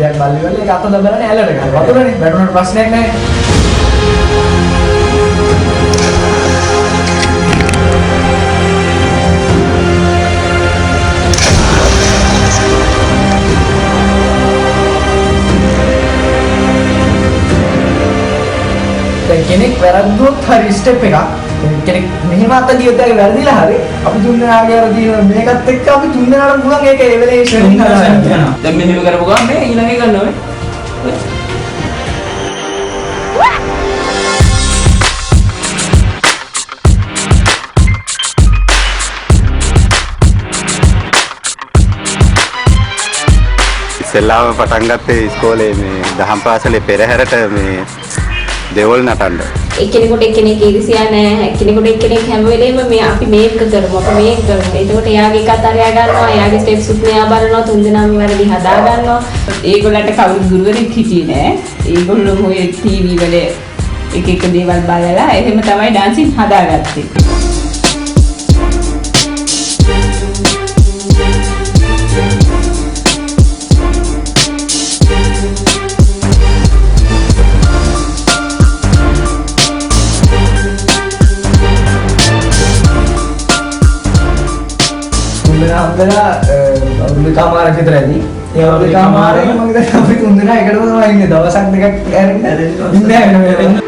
දෙයක් බල්ලි වල ඒක අත දබලන්නේ ඇලට ගන්න. වතුරනේ වැටුණාට ප්‍රශ්නයක් නැහැ. කෙනෙක් වැරද්දුවොත් හරි ස්ටෙප් එකක් කෙනෙක් මෙහෙම අත දියොත් ඒක වැරදිලා හරි අපි තුන්දෙනාගේ අර දින මේකත් එක්ක අපි තුන්දෙනාට පුළුවන් ඒක එවලේෂන් කරනවා. දැන් මෙහෙම කරපු ගමන් මේ ඊළඟ එක ගන්නවා ඉස්සෙල්ලාම පටන් ගත්තේ ඉස්කෝලේ මේ දහම් පාසලේ පෙරහැරට මේ දෙවොල් නටන්න. එක්කෙනෙකුට එක්කෙනෙක් ඉරිසියා නැහැ. එක්කෙනෙකුට එක්කෙනෙක් හැම වෙලේම මේ අපි මේක කරමු. අපි මේක කරමු. එතකොට එයාගේ එකත් අරයා ගන්නවා. එයාගේ ස්ටෙප්ස් උත් මෙයා බලනවා. තුන්දෙනාම වැරදි හදා ගන්නවා. ඒගොල්ලන්ට කවුරු ගුරුවරයෙක් හිටියේ නෑ. ඒගොල්ලෝ ඔය ටීවී වල එක එක දේවල් බලලා එහෙම තමයි ඩාන්සින් හදාගත්තේ. අපලා අවුරුදු කමාරක් විතර ඇති. ඒ අවුරුදු කමාරේ මම දැන් අපි තුන්දෙනා එකටම තමයි ඉන්නේ. දවසක් දෙකක් ඇරින්න ඉන්නේ නැහැ.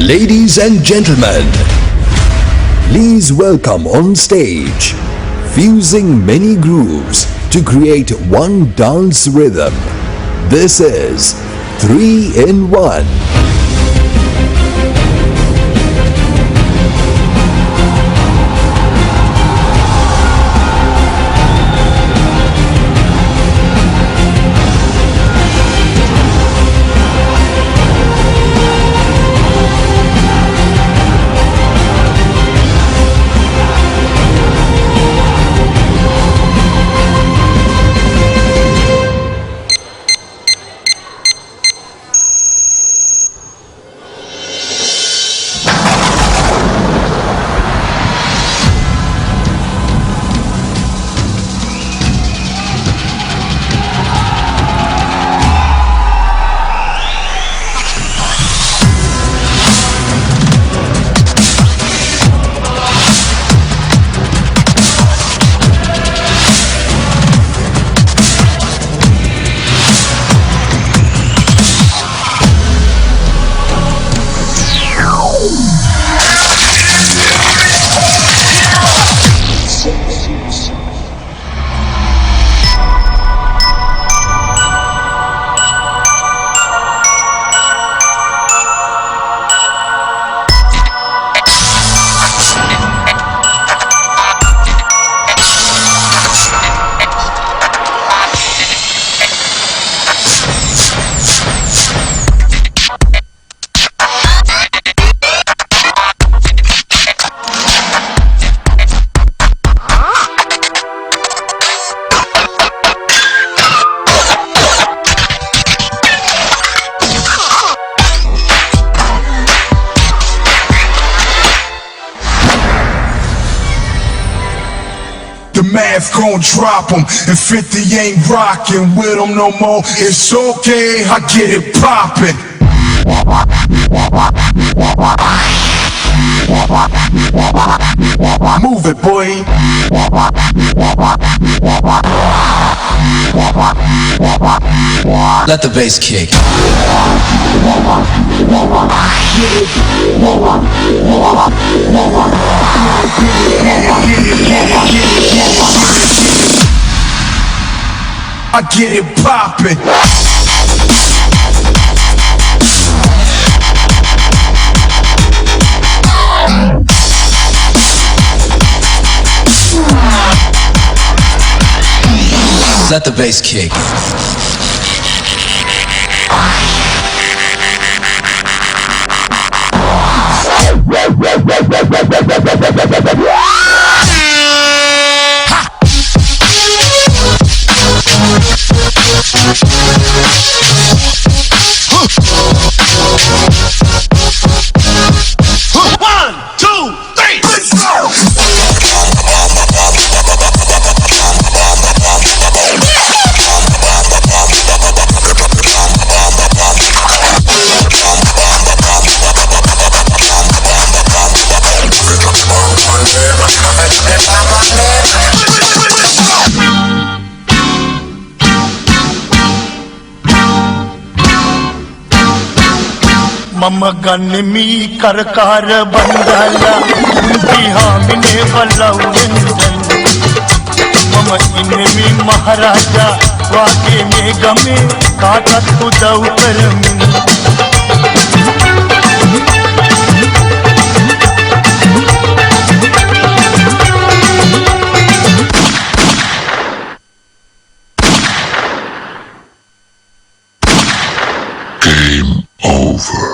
Ladies and gentlemen, please welcome on stage, fusing many grooves to create one dance rhythm. This is 3 in 1. The math gon' drop 'em, and 50 ain't rockin' with 'em no more. It's okay, I get it poppin'. Move it, boy. Let the bass kick. I get it poppin'. Let the bass kick. मम गन्मी करकार बंदाला बिहामिने वल्लौंदन मम enemy महाराजा वाके में गमे काटत उदव करमिन Game over.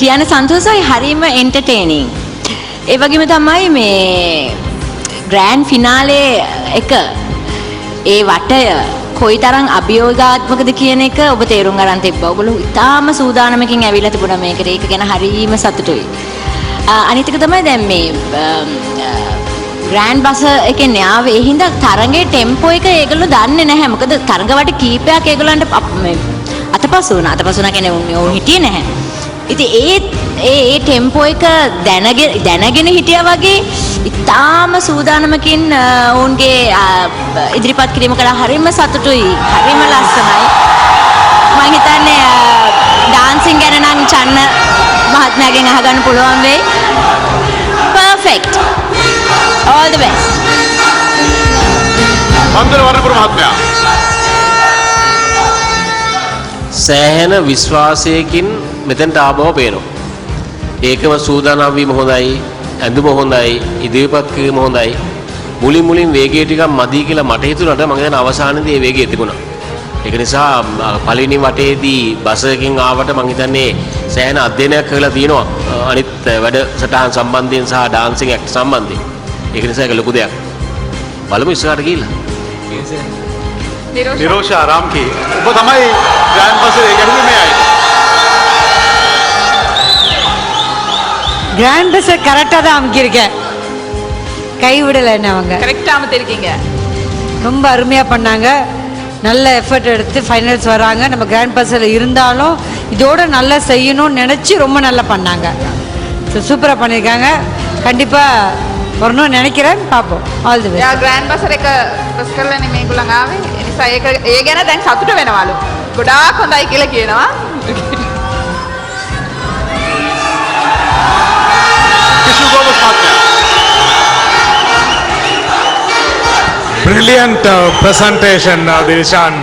කියන සන්තෝෂයි හරිම entertaining. ඒ වගේම තමයි මේ ග්‍රෑන්ඩ් ෆිනාලේ එක ඒ වටය කොයිතරම් අභියෝගාත්මකද කියන එක ඔබ තේරුම් ගන්න තිබ්බා. ඔයගොල්ලෝ ඉතාම සූදානමකින් ඇවිල්ලා තිබුණා මේකට. ඒක ගැන හරිම සතුටුයි. අනිත් එක තමයි දැන් මේ ග්‍රෑන්ඩ් බස් එකෙන් ආවේ. ඒ හින්දා තරඟේ ටෙම්පෝ එක ඒගොල්ලෝ දන්නේ නැහැ. මොකද තරඟ වට කීපයක් ඒගොල්ලන්ට අතපසු වුණා. අතපසු වුණා කියන්නේ උන් හිටියේ නැහැ. ඉතින් ඒ ටෙම්පෝ එක දැනගෙන හිටියා වගේ ඉතාම සූදානමකින් ඔවුන්ගේ ඉදිරිපත් කිරීම කළා. හරිම සතුටුයි, හරිම ලස්සනයි. මම හිතන්නේ ඩාන්සින් ගැන නම් චන්න මහත්මයාගෙන් අහගන්න පුළුවන් වෙයි. පර්ෆෙක්ට්. all the best. මන්දර වරපුර මහත්මයා සෑහෙන විශ්වාසයකින් මෙතෙන්ට ආවව පේනවා. ඒකම සූදානම් වීම හොඳයි, ඇඳුම හොඳයි, ඉදිරිපත් කිරීම හොඳයි. මුලින් වේගය ටිකක් මදි කියලා මට හිතුණාට මම දැන් අවසානයේදී ඒ වේගය තිබුණා. ඒක නිසා පළවෙනි වටේදී බස් එකකින් ආවට මම හිතන්නේ සෑහෙන අධ්‍යයනයක් කරලා තියෙනවා අනිත් වැඩසටහන් සම්බන්ධයෙන් සහ ඩාන්සින් ඇක්ට් සම්බන්ධයෙන්. ඒක නිසා ඒක ලොකු දෙයක්. බලමු ඉස්සරහට ගිහිල්ලා. නිරෝෂා රාම්කී ඔබ තමයි ග්‍රෑන්ඩ් බස් එකේ ගැහුවේ මේ අය. கிராண்ட் பஸ் கரெக்டாக தான் அமுக்கியிருக்கேன், கை விடலை என்ன அவங்க கரெக்டாக அமுத்திருக்கீங்க. ரொம்ப அருமையாக பண்ணாங்க, நல்ல எஃபர்ட் எடுத்து ஃபைனல்ஸ் வராங்க. நம்ம கிராண்ட் பஸ்ஸில் இருந்தாலும் இதோட நல்லா செய்யணும்னு நினச்சி ரொம்ப நல்லா பண்ணாங்க. ஸோ சூப்பராக பண்ணியிருக்காங்க. கண்டிப்பாக வரணும்னு நினைக்கிறேன். பார்ப்போம். All the best. Grand bus එක බස් කරලා මේගොල්ලන් ආවේ. ඒ නිසා ඒ ගැන දැන් සතුට වෙනවලු. ගොඩාක් හොඳයි කියලා කියනවා. Brilliant presentation, Dilshan.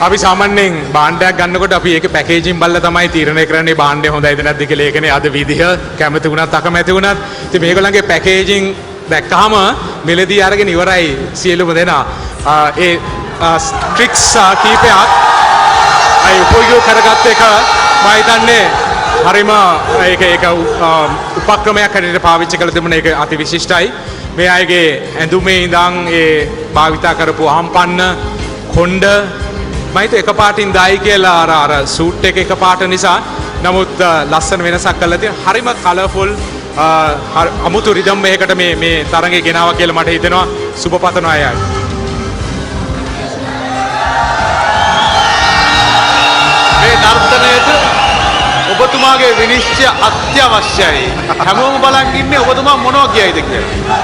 අපි සාමාන්‍යයෙන් භාණ්ඩයක් ගන්නකොට අපි ඒකේ පැකේජින් බලලා තමයි තීරණය කරන්නේ භාණ්ඩය හොඳයිද නැද්ද කියලා. ඒකනේ අද විදිහ කැමති වුණත් අකමැති වුණත්. ඉතින් මේගොල්ලන්ගේ පැකේජින් දැක්කහම මෙලදී අරගෙන ඉවරයි සියලුම දෙනා. ඒ ට්‍රික්ස් කීපයක් අය උපයෝග කරගත්ත එක මම හිතන්නේ හරිම ඒක උපක්‍රමයක් හැටියට පාවිච්චි කළ තිබුණ එක අති විශිෂ්ටයි. මේ අයගේ ඇඳුමේ ඉඳන් ඒ භාවිතා කරපු අහම්පන්න කොණ්ඩ මම හිතුවා එකපාරටින් දායි කියලා අර සූට් එක එකපාරට නිසා. නමුත් ලස්සන වෙනසක් කරලා තියෙන හරිම කලර්ෆුල් අමුතු රිද්ම් එකකට මේ තරඟේ ගෙනාවා කියලා මට හිතෙනවා. සුබපතන අයයි. මේ නර්තනයේට ඔබ ඔබතුමාගේ විනිශ්චය අත්‍යවශ්‍යයි. හැමෝම බලන් ඉන්නේ ඔබතුමා මොනවා කියයිද කියලා.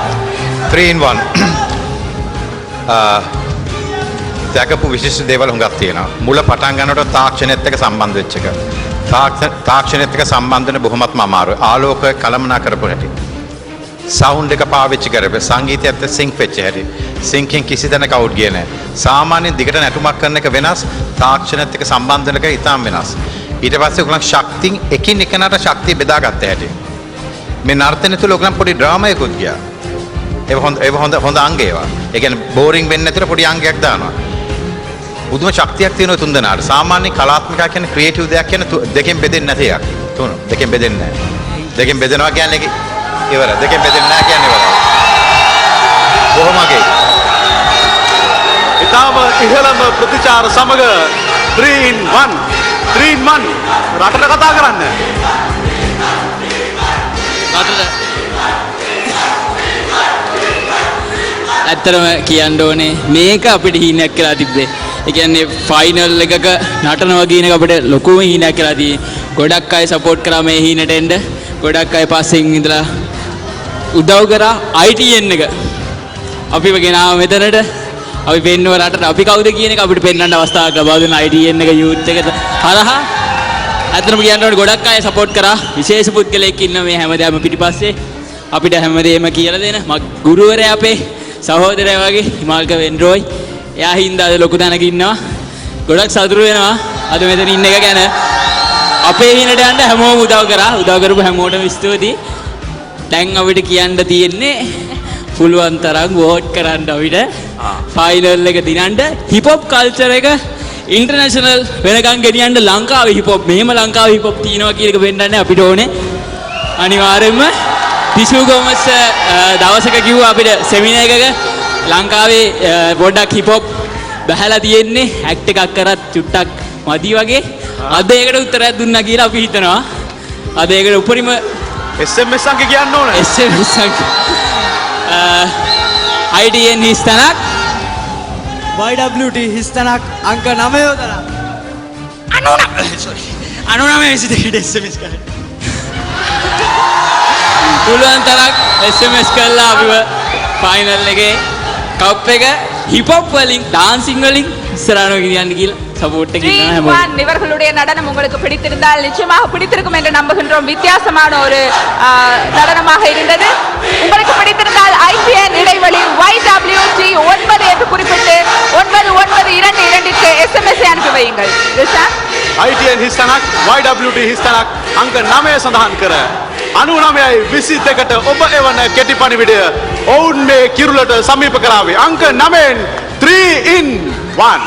3 in 1. දැකපු විශේෂ දේවල් හුඟක් තියෙනවා. මුල පටන් ගන්නකොට තාක්ෂණයත් එක්ක සම්බන්ධ වෙච්ච එක. තාක්ෂණයත් එක්ක සම්බන්ධ වෙන බොහොමත්ම අමාරුයි. ආලෝකය කළමනා කරපු හැටි. සවුන්ඩ් එක පාවිච්චි කරපේ සංගීතයත් සින්ක් වෙච්ච හැටි. සින්කින් කිසි තැනක අවුට් ගියේ නැහැ. සාමාන්‍යයෙන් දිගට නැටුමක් කරන එක වෙනස්, තාක්ෂණයත් එක්ක සම්බන්ධ වෙන එක ඉතාම වෙනස්. ඊට පස්සේ ඔයගොල්ලන් ශක්තිය එකින් එකනට ශක්තිය බෙදාගත්ත හැටි. මේ නර්තනය තුළ ඔයගොල්ලන් පොඩි ඩ්‍රාමායකුත් ගියා. හොඳ අංග ඒවා. ඒ කියන්නේ බෝරින් වෙන්නේ නැතිව පොඩි අංගයක් දානවා. බුදුම ශක්තියක් තියෙන තුන් දෙනාට. සාමාන්‍ය කලාත්මක කියන්නේ ක්‍රියේටිව් දෙයක් කියන්නේ දෙකෙන් බෙදෙන්නේ නැති එකක්. තුන දෙකෙන් බෙදෙන්නේ නැහැ. දෙකෙන් බෙදෙනවා කියන්නේ ඉවර. දෙකෙන් බෙදෙන්නේ නැහැ කියන්නේ ඉවරයි. කොහොමගේ? ඊටම ඉහළම ප්‍රතිචාර සමග 3 in 1 3 in 1 රටට කතා කරන්න. ඇත්තටම කියන්න ඕනේ මේක අපිට හීනයක් කියලා තිබ්බේ. ඒ කියන්නේ ෆයිනල් එකක නටනවා කියන එක අපිට ලොකුම හීනයක් කියලා තියෙන්නේ. ගොඩක් අය සපෝට් කරා මේ හීනට එන්න. ගොඩක් අය පස්සෙන් ඉඳලා උදව් කරා ITN එක. අපිව ගෙනාව මෙතනට. අපි පෙන්නුව රටට අපි කවුද කියන එක අපිට පෙන්වන්න අවස්ථාවක් ලබා දුන්න ITN එක යූත් එකට හරහා. ඇත්තටම කියන්න ඕනේ ගොඩක් අය සපෝට් කරා. විශේෂ පුද්ගලයෙක් ඉන්න මේ හැමදාම පිටිපස්සේ අපිට හැමදේම කියලා දෙන ගුරුවරයා අපේ සහෝදරයා වගේ හිමාල්ක වෙන්ඩ්‍රෝයි. එයා හින්දා අද ලොකු තැනක ඉන්නවා. ගොඩක් සතුටු වෙනවා අද මෙතන ඉන්න එක ගැන. අපේ හිනට යන්න හැමෝම උදව් කරා. උදව් කරපු හැමෝටම ස්තුතියි. දැන් අපිට කියන්න තියෙන්නේ පුළුවන් තරම් වෝට් කරන්න අපිට ෆයිනල් එක දිනන්න හිප් හොප් කල්චර් එක ඉන්ටර්නැෂනල් වෙනකන් ගෙනියන්න ලංකාවේ හිප් හොප් මෙහෙම ලංකාවේ හිප් හොප් තියෙනවා කියන එක වෙන්නන්නේ අපිට ඕනේ. අනිවාර්යයෙන්ම පිසු ගොමස් දවසක කිව්වා අපිට සෙමිනාර් එකක ලංකාවේ පොඩ්ඩක් හිප් හොප් බහලා තියෙන්නේ ඇක්ට් එකක් කරත් චුට්ටක් මදි වගේ. අද ඒකට උත්තරයක් දුන්නා කියලා අපි හිතනවා. අද ඒකට උපරිම SMS අංක කියන්න ඕනේ. SMS අංක ITN හිස්තනක් YWT හිස්තනක් අංක 9 යොදලා 99 SMS කරා. පුළුවන් තරක් SMS කරලා අපිව ෆයිනල් එකේ කප් එක හිප් හොප් වලින් ඩාන්සින් වලින් ඉස්සරහට ගෙනියන්න කියලා சப்போர்ட் இவர்களுடைய நடனம் உங்களுக்கு பிடித்திருந்தால் நிச்சயமாக பிடித்திருக்கும் என்று நம்புகின்றோம். வித்தியாசமான ஒரு நடனமாக இருந்தது. உங்களுக்கு பிடித்திருந்தால் ITN இடைவெளி YWT 9 என்று குறிப்பிட்டு 9922க்கு SMS அனுப்பி வையுங்கள். ITN හිස්තනක් YWT හිස්තනක් අංක 9 සඳහන් කර 9922ට ඔබ එවන කෙටි පණිවිඩය ඔවුන් මේ කිරුළට සමීප කරාවේ. අංක 9න් 3 in 1